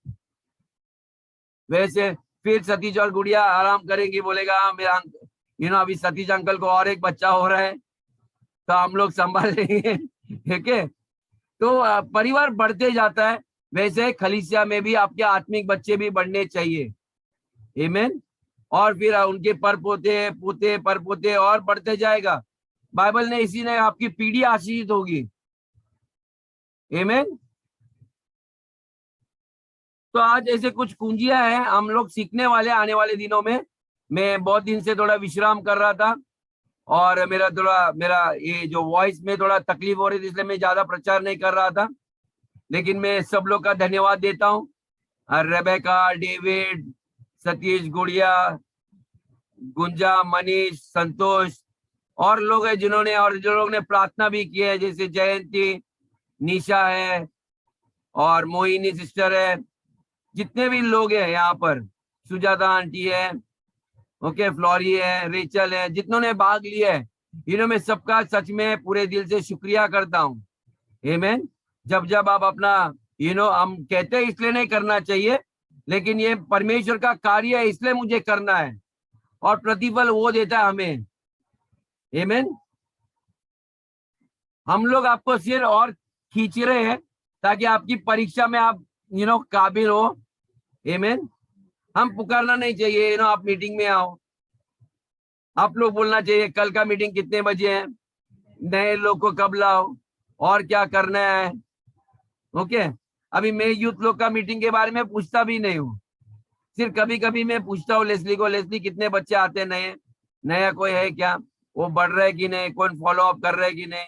वैसे फिर सतीश और गुड़िया आराम करेंगी, बोलेगा मेरा अभी सतीश अंकल को और एक बच्चा हो रहा है तो हम लोग संभाल लेंगे। ठीक है, तो परिवार बढ़ते जाता है, वैसे खलीसिया में भी आपके आत्मिक बच्चे भी बढ़ने चाहिए। आमीन। और फिर उनके परपोते पोते परपोते और बढ़ते जाएगा। बाइबल ने इसी ने आपकी पीढ़ी आशीषित होगी। आमीन। तो आज ऐसे कुछ कुंजियां हैं हम लोग सीखने वाले आने वाले दिनों में। मैं बहुत दिन से थोड़ा विश्राम कर रहा था और मेरा ये जो वॉइस में थोड़ा तकलीफ हो रही थी, इसलिए मैं ज्यादा प्रचार नहीं कर रहा था। लेकिन मैं सब लोग का धन्यवाद देता हूँ, रेबेका, डेविड, सतीश, गुड़िया, गुंजा, मनीष, संतोष और लोग हैं जिन्होंने, और जो लोग ने प्रार्थना भी की है, जैसे जयंती, निशा है और मोहिनी सिस्टर है। जितने भी लोग हैं यहाँ पर, सुजाता आंटी है, ओके, फ्लोरी है, रेचल है, जितनों ने भाग लिया है, इन्हों में सबका सच में पूरे दिल से शुक्रिया करता हूँ। आमीन। जब जब आप अपना हम कहते हैं इसलिए नहीं करना चाहिए, लेकिन ये परमेश्वर का कार्य है इसलिए मुझे करना है, और प्रतिफल वो देता है हमें। आमीन। हम लोग आपको सिर्फ और खींच रहे हैं ताकि आपकी परीक्षा में आप काबिल हो। आमीन। हम पुकारना नहीं चाहिए, आप मीटिंग में आओ। आप लोग बोलना चाहिए कल का मीटिंग कितने बजे है, नए लोग को कब लाओ और क्या करना है। ओके, अभी मैं यूथ लोग का मीटिंग के बारे में पूछता भी नहीं हूँ, सिर्फ कभी कभी मैं पूछता हूँ लेस्ली को, लेस्ली कितने बच्चे आते हैं नए, नया कोई है क्या, वो बढ़ रहे कि नहीं, कौन फॉलो अप कर रहे कि नहीं।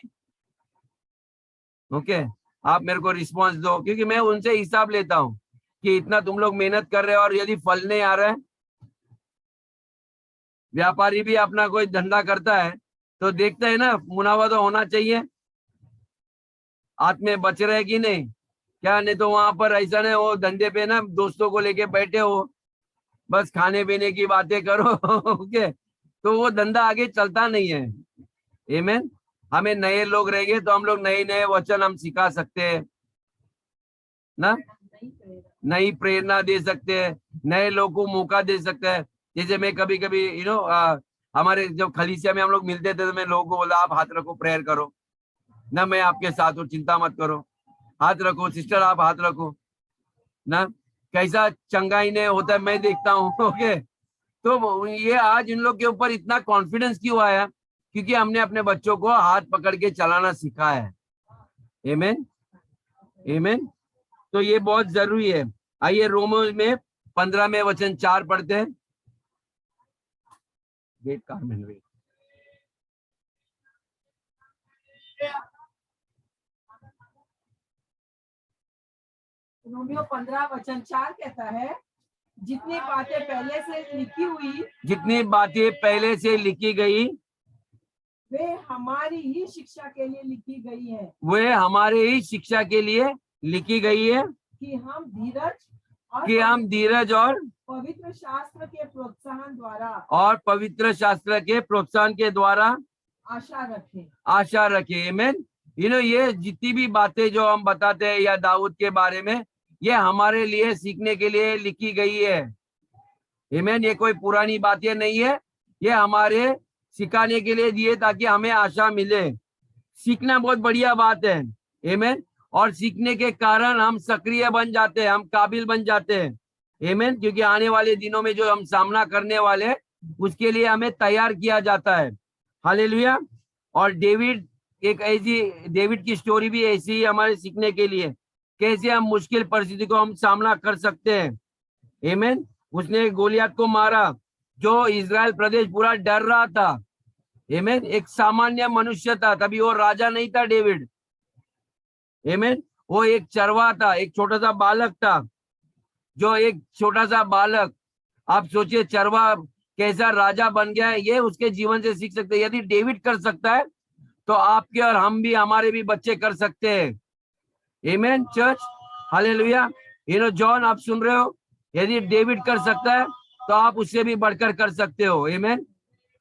ओके, आप मेरे को रिस्पॉन्स दो, क्योंकि मैं उनसे हिसाब लेता हूँ कि इतना तुम लोग मेहनत कर रहे हो और यदि फल नहीं आ रहा है। व्यापारी भी अपना कोई धंधा करता है तो देखते है ना, मुनाफा तो होना चाहिए, हाथ में बच रहे कि नहीं क्या, नहीं तो वहां पर ऐसा नहीं वो धंधे पे ना दोस्तों को लेके बैठे हो, बस खाने पीने की बातें करो। ओके, तो वो धंधा आगे चलता नहीं है। आमीन। हमें नए लोग रहेंगे तो हम लोग नए नए वचन हम सिखा सकते हैं ना, नई प्रेरणा दे सकते हैं, नए लोगों को मौका दे सकते हैं। जैसे मैं कभी कभी हमारे जब खलीसिया में हम लोग मिलते थे तो मैं लोगों को बोला आप हाथ रखो, प्रेयर करो ना, मैं आपके साथ हूँ, चिंता मत करो, हाथ रखो सिस्टर, आप हाथ रखो ना, कैसा चंगाई ने होता है मैं देखता हूँ। ओके, तो ये आज इन लोग के ऊपर इतना कॉन्फिडेंस क्यों आया, क्योंकि हमने अपने बच्चों को हाथ पकड़ के चलाना सिखाया है। आमीन, आमीन। तो ये बहुत जरूरी है। आइए रोमो में 15 में वचन 4 पढ़ते हैं। वेट कार्मेन वेट, रोमियो 15:4 कहता है, जितनी बातें पहले से लिखी हुई, जितनी बातें पहले से लिखी गई वे हमारी ही शिक्षा के लिए लिखी गई है, वे हमारे ही शिक्षा के लिए लिखी गई है, कि हम धीरज और पवित्र शास्त्र के प्रोत्साहन द्वारा पवित्र शास्त्र के प्रोत्साहन के द्वारा आशा रखें। आमीन। ये जितनी भी बातें जो हम बताते हैं या दाऊद के बारे में, ये हमारे लिए सीखने के लिए लिखी गई है। आमीन। ये कोई पुरानी बातें नहीं है, ये हमारे सिखाने के लिए दिए ताकि हमें आशा मिले। सीखना बहुत बढ़िया बात है। आमीन। और सीखने के कारण हम सक्रिय बन जाते हैं, हम काबिल बन जाते हैं। आमीन। क्योंकि आने वाले दिनों में जो हम सामना करने वाले उसके लिए हमें तैयार किया जाता है। हालेलुया। और डेविड की स्टोरी भी ऐसी ही हमारे सीखने के लिए, कैसे हम मुश्किल परिस्थिति को हम सामना कर सकते हैं। आमीन। उसने गोलियत को मारा, जो इजराइल प्रदेश पूरा डर रहा था। आमीन। एक सामान्य मनुष्य था, तभी वो राजा नहीं था डेविड। आमीन। वो एक चरवाहा था, एक छोटा सा बालक था, जो एक छोटा सा बालक, आप सोचिए चरवाहा कैसा राजा बन गया है। ये उसके जीवन से सीख सकते हैं। यदि डेविड कर सकता है तो आपके और हम भी, हमारे भी बच्चे कर सकते हैं। आमीन चर्च, हालेलुया। जॉन आप सुन रहे हो, यदि डेविड कर सकता है तो आप उससे भी बढ़कर कर सकते हो। आमीन।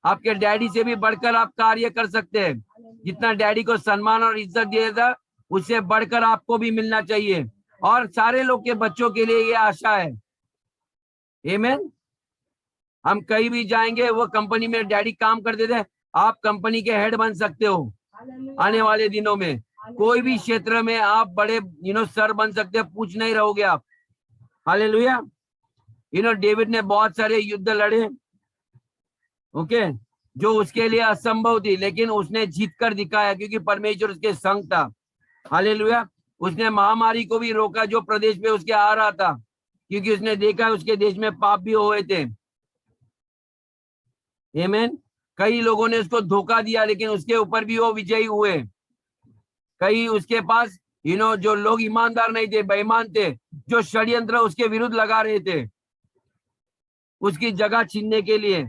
आपके डैडी से भी बढ़कर आप कार्य कर सकते हैं। जितना डैडी को सम्मान और इज्जत दिया था, उससे बढ़कर आपको भी मिलना चाहिए। और सारे लोग के बच्चों के लिए ये आशा है। आमीन। हम कहीं भी जाएंगे, वो कंपनी में डैडी काम करते थे, आप कंपनी के हेड बन सकते हो आने वाले दिनों में। कोई भी क्षेत्र में आप बड़े सर बन सकते हैं, पूछ नहीं रहोगे आप। हालेलुया। डेविड ने बहुत सारे युद्ध लड़े, ओके, जो उसके लिए असंभव थी, लेकिन उसने जीत कर दिखाया क्योंकि परमेश्वर उसके संग था। हालेलुया। उसने महामारी को भी रोका जो प्रदेश में उसके आ रहा था, क्योंकि उसने देखा उसके देश में पाप भी हुए थे। आमीन। कई लोगों ने उसको धोखा दिया, लेकिन उसके ऊपर भी वो विजयी हुए। कई उसके पास जो लोग ईमानदार नहीं थे, बेईमान थे, जो षड्यंत्र उसके विरुद्ध लगा रहे थे उसकी जगह छीनने के लिए,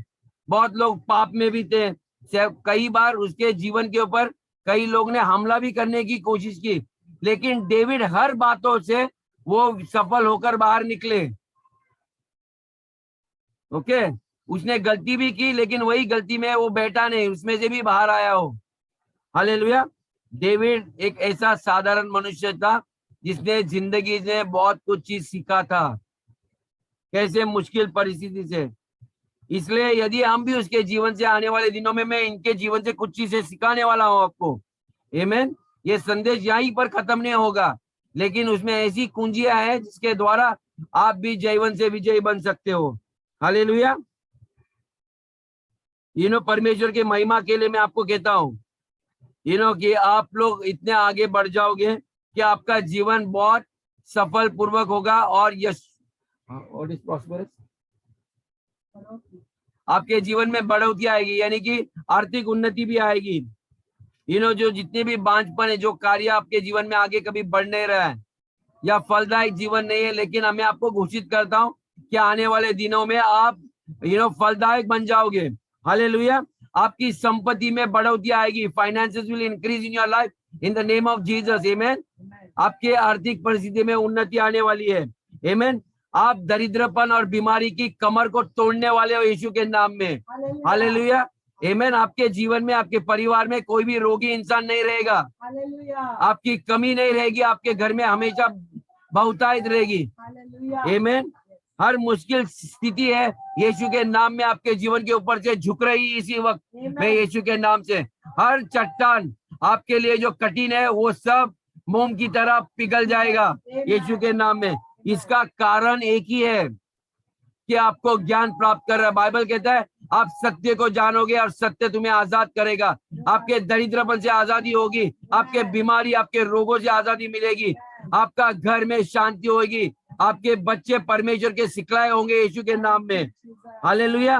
बहुत लोग पाप में भी थे। कई बार उसके जीवन के ऊपर कई लोग ने हमला भी करने की कोशिश की, लेकिन डेविड हर बातों से वो सफल होकर बाहर निकले। ओके, उसने गलती भी की, लेकिन वही गलती में वो बैठा नहीं, उसमें से भी बाहर आया हो। हालेलुया। डेविड एक ऐसा साधारण मनुष्य था जिसने जिंदगी में बहुत कुछ चीज सीखा था, कैसे मुश्किल परिस्थिति से। इसलिए यदि हम भी उसके जीवन से, आने वाले दिनों में मैं इनके जीवन से कुछ चीजें सिखाने वाला हूं आपको। आमीन। ये संदेश यहीं पर खत्म नहीं होगा, लेकिन उसमें ऐसी कुंजियां हैं जिसके द्वारा आप भी जीवन से विजयी बन सकते हो। हालेलुया। परमेश्वर की महिमा के लिए मैं आपको कहता हूँ कि आप लोग इतने आगे बढ़ जाओगे कि आपका जीवन बहुत सफल पूर्वक होगा और यश और इस प्रॉस्परस आपके जीवन में बढ़ोतरी आएगी, यानी कि आर्थिक उन्नति भी आएगी। जो जितने भी बांझपन है, जो कार्य आपके जीवन में आगे कभी बढ़ नहीं रहा है या फलदायक जीवन नहीं है, लेकिन मैं आपको घोषित करता हूं कि आने वाले दिनों में आप फलदायक बन जाओगे। हालेलुया। आपकी संपत्ति में बढ़ोतरी आएगी। Finances will increase in your life in the name of Jesus. Amen. आपके आर्थिक परिस्थिति में उन्नति आने वाली है। आमेन। आप दरिद्रपन और बीमारी की कमर को तोड़ने वाले हो यीशु के नाम में। हालेलुया। आमेन। आपके जीवन में, आपके परिवार में कोई भी रोगी इंसान नहीं रहेगा। आपकी कमी नहीं रहेगी। आपके घर में हमेशा बहुतायत रहेगी। आमेन। हर मुश्किल स्थिति है यीशु के नाम में आपके जीवन के ऊपर से झुक रही इसी वक्त में यीशु के नाम से। हर चट्टान आपके लिए जो कठिन है वो सब मोम की तरह पिघल जाएगा यीशु के नाम में। इसका कारण एक ही है कि आपको ज्ञान प्राप्त कर रहा है। बाइबल कहता है आप सत्य को जानोगे और सत्य तुम्हें आजाद करेगा। आपके दरिद्रपन से आजादी होगी, आपके बीमारी, आपके रोगों से आजादी मिलेगी, आपका घर में शांति होगी, आपके बच्चे परमेश्वर के सिखलाए होंगे यीशु के नाम में। हालेलुया।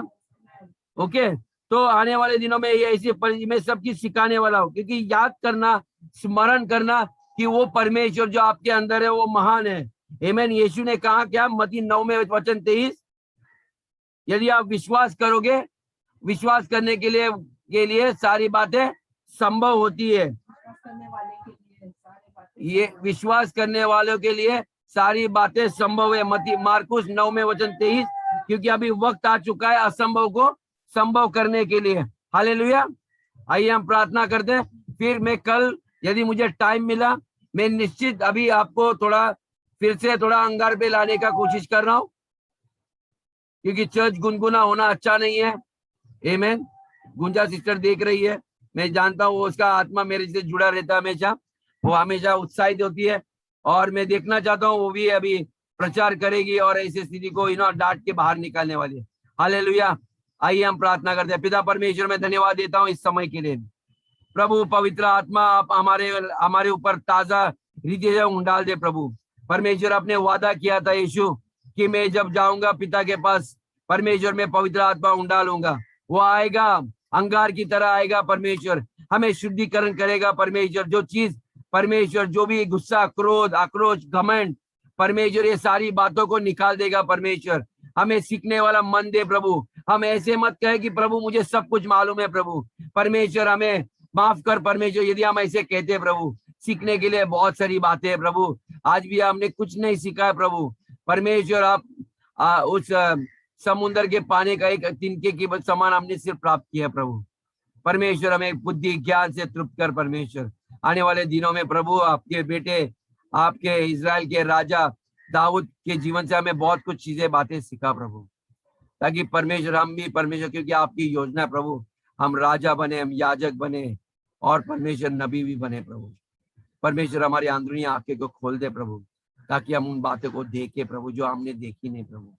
ओके, तो आने वाले दिनों में ये ऐसी मैं सबकी सिखाने वाला हूँ, क्योंकि याद करना, स्मरण करना कि वो परमेश्वर जो आपके अंदर है वो महान है। आमीन। यीशु ने कहा क्या? मत्ती 9:23, यदि आप विश्वास करोगे, विश्वास करने के लिए सारी बातें संभव होती है। ये विश्वास करने वालों के लिए सारी बातें संभव है। मार्कुस 9:23, क्योंकि अभी वक्त आ चुका है असंभव को संभव करने के लिए। हालेलुया। आइए हम प्रार्थना करते हैं। फिर मैं कल यदि मुझे टाइम मिला, मैं निश्चित अभी आपको फिर से थोड़ा अंगार पे लाने का कोशिश कर रहा हूँ, क्योंकि चर्च गुनगुना होना अच्छा नहीं है। आमीन। गुंजा सिस्टर देख रही है, मैं जानता हूँ उसका आत्मा मेरे से जुड़ा रहता है हमेशा, वो हमेशा उत्साहित होती है और मैं देखना चाहता हूँ वो भी अभी प्रचार करेगी और ऐसी स्थिति को डांट के बाहर निकालने वाली है। हालेलुया। आइए हम प्रार्थना करते हैं। पिता परमेश्वर, मैं धन्यवाद देता हूँ इस समय के लिए। प्रभु पवित्र आत्मा आप हमारे ऊपर ताजा रीति से डाल दे। प्रभु परमेश्वर, आपने वादा किया था यीशु कि मैं जब जाऊंगा पिता के पास, परमेश्वर में पवित्र आत्मा डालूंगा। वो आएगा, अंगार की तरह आएगा परमेश्वर, हमें शुद्धिकरण करेगा परमेश्वर। जो चीज परमेश्वर, जो भी गुस्सा, क्रोध, आक्रोश, घमंड, परमेश्वर ये सारी बातों को निकाल देगा परमेश्वर। हमें सीखने वाला मन दे प्रभु। हम ऐसे मत कहे कि प्रभु मुझे सब कुछ मालूम है। प्रभु परमेश्वर हमें माफ कर परमेश्वर यदि हम ऐसे कहते हैं। प्रभु सीखने के लिए बहुत सारी बातें हैं प्रभु, आज भी हमने कुछ नहीं सीखा है प्रभु। परमेश्वर आप उस समुद्र के पानी का एक तिनके की समान हमने सिर्फ प्राप्त किया प्रभु। परमेश्वर हमें बुद्धि ज्ञान से तृप्त कर परमेश्वर। आने वाले दिनों में प्रभु आपके बेटे, आपके इजराइल के राजा दाऊद के जीवन से हमें बहुत कुछ चीजें बातें सिखा प्रभु, ताकि परमेश्वर हम भी परमेश्वर, क्योंकि आपकी योजना है प्रभु, हम राजा बने, हम याजक बने और परमेश्वर नबी भी बने प्रभु। परमेश्वर हमारी अंदरूनी आंखें को खोल दे प्रभु, ताकि हम उन बातों को देखे प्रभु जो हमने देखी नहीं प्रभु।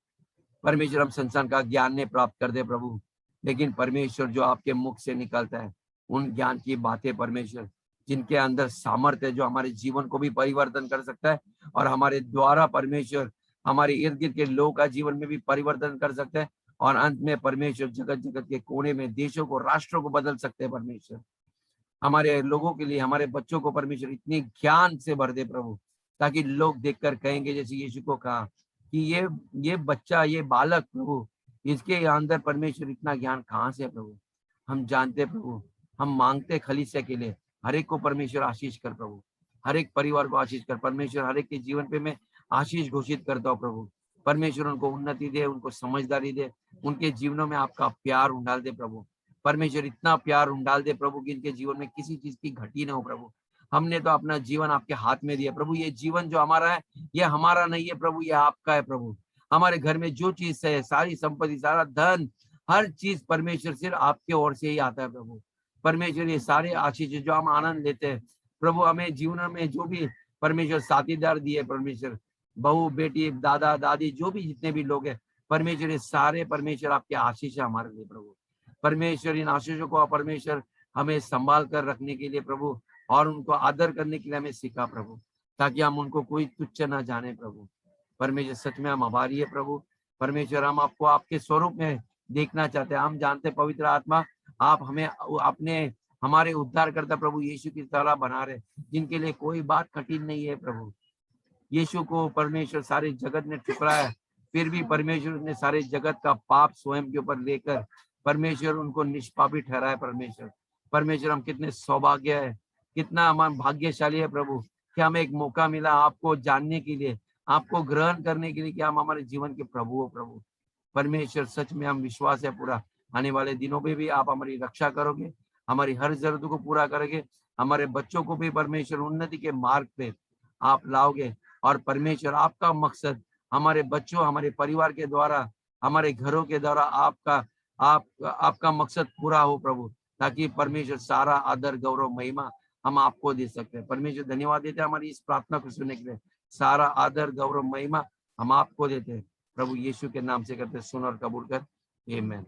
परमेश्वर हम संसार का ज्ञान नहीं प्राप्त कर दे प्रभु, लेकिन परमेश्वर जो आपके मुख से निकलता है उन ज्ञान की बातें परमेश्वर, जिनके अंदर सामर्थ्य है, जो हमारे जीवन को भी परिवर्तन कर सकता है और हमारे द्वारा परमेश्वर हमारे इर्द गिर्द के लोगों का जीवन में भी परिवर्तन कर सकते हैं और अंत में परमेश्वर जगत जगत के कोने में देशों को, राष्ट्रों को बदल सकते हैं परमेश्वर। हमारे लोगों के लिए, हमारे बच्चों को परमेश्वर इतनी ज्ञान से भर दे प्रभु, ताकि लोग देखकर कहेंगे जैसे यीशु को कहा कि ये बच्चा, ये बालक प्रभु, इसके अंदर परमेश्वर इतना ज्ञान कहाँ से है प्रभु। हम जानते प्रभु, हम मांगते खलीसिया के लिए, हर एक को परमेश्वर आशीष कर प्रभु, हर एक परिवार को आशीष कर परमेश्वर। हर एक के जीवन पे मैं आशीष घोषित करता हूँ प्रभु। परमेश्वर उनको उन्नति दे, उनको समझदारी दे, उनके जीवनों में आपका प्यार उंडाल दे प्रभु। परमेश्वर इतना प्यार उंडाल दे प्रभु कि इनके जीवन में किसी चीज की घटी ना हो प्रभु। हमने तो अपना जीवन आपके हाथ में दिया प्रभु। ये जीवन जो हमारा है ये हमारा नहीं है प्रभु, ये आपका है प्रभु। हमारे घर में जो चीज है, सारी संपत्ति, सारा धन, हर चीज परमेश्वर सिर्फ आपके ओर से ही आता है प्रभु। परमेश्वर ये सारे आशीष जो हम आनंद लेते हैं प्रभु, हमें जीवन में जो भी परमेश्वर साथीदार दिए परमेश्वर, बहू बेटी, दादा दादी, जो भी जितने भी लोग हैं परमेश्वर, ये सारे परमेश्वर आपके आशीष है हमारे लिए प्रभु। परमेश्वर इन आशीषों को परमेश्वर हमें संभाल कर रखने के लिए प्रभु और उनको आदर करने के लिए हमें सिखा प्रभु। ताकि हम उनको कोई तुच्छ ना जाने प्रभु। परमेश्वर सच में हम आभारी है प्रभु। परमेश्वर हम आपको आपके स्वरूप में देखना चाहते हैं। हम जानते हैं पवित्र आत्मा आप हमें अपने हमारे उद्धार करता प्रभु यीशु की तरह बना रहे, जिनके लिए कोई बात कठिन नहीं है प्रभु। यीशु को परमेश्वर सारे जगत ने ठुकराया, फिर भी परमेश्वर ने सारे जगत का पाप स्वयं के ऊपर लेकर परमेश्वर उनको निष्पापी ठहराया। परमेश्वर हम कितने सौभाग्य है, कितना हम भाग्यशाली है प्रभु कि हमें एक मौका मिला आपको जानने के लिए, आपको ग्रहण करने के लिए कि हम हमारे जीवन के प्रभु हो प्रभु। परमेश्वर सच में हम विश्वास है पूरा आने वाले दिनों में भी आप हमारी रक्षा करोगे, हमारी हर जरूरतों को पूरा करोगे, हमारे बच्चों को भी परमेश्वर उन्नति के मार्ग पे आप लाओगे। और परमेश्वर आपका मकसद हमारे बच्चों, हमारे परिवार के द्वारा, हमारे घरों के द्वारा आपका मकसद पूरा हो प्रभु, ताकि परमेश्वर सारा आदर गौरव महिमा हम आपको दे सकते हैं। परमेश्वर धन्यवाद देते हैं हमारी इस प्रार्थना को सुनने के लिए। सारा आदर गौरव महिमा हम आपको देते हैं प्रभु, यीशु के नाम से करते सुन और कबूल कर, आमीन।